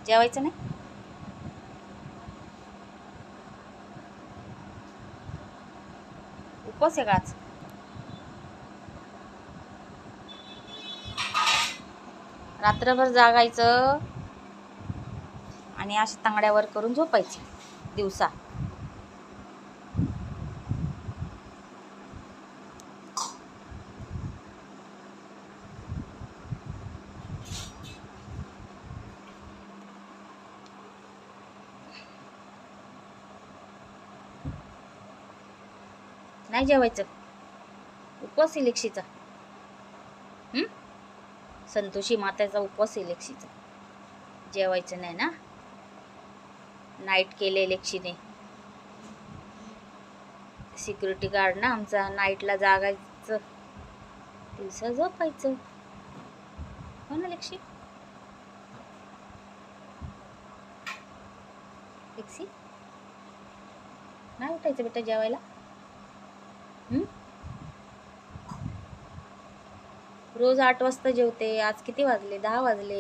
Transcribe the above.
जेवायचं नाही? उपवास आहे का आज? रात्रभर जागायचं आणि अशा तांगड्यावर करून झोपायची दिवसा. नाही जेवायचं, उपवास आहे लेक्षीचा. संतोषी मातेचा उपवास आहे लेक्षीचा. जेवायचं नाही ना? नाईट केले लेक्षीने. सिक्युरिटी गार्ड ना आमचा, नाईटला जागायचं, दिवसा झोपायचं. हो ना लेक्षी? लेक्षी नाही उठायचं बेटा जेवायला. रोज 8 वाजता जेवते. आज किती वाजले? 10 वाजले.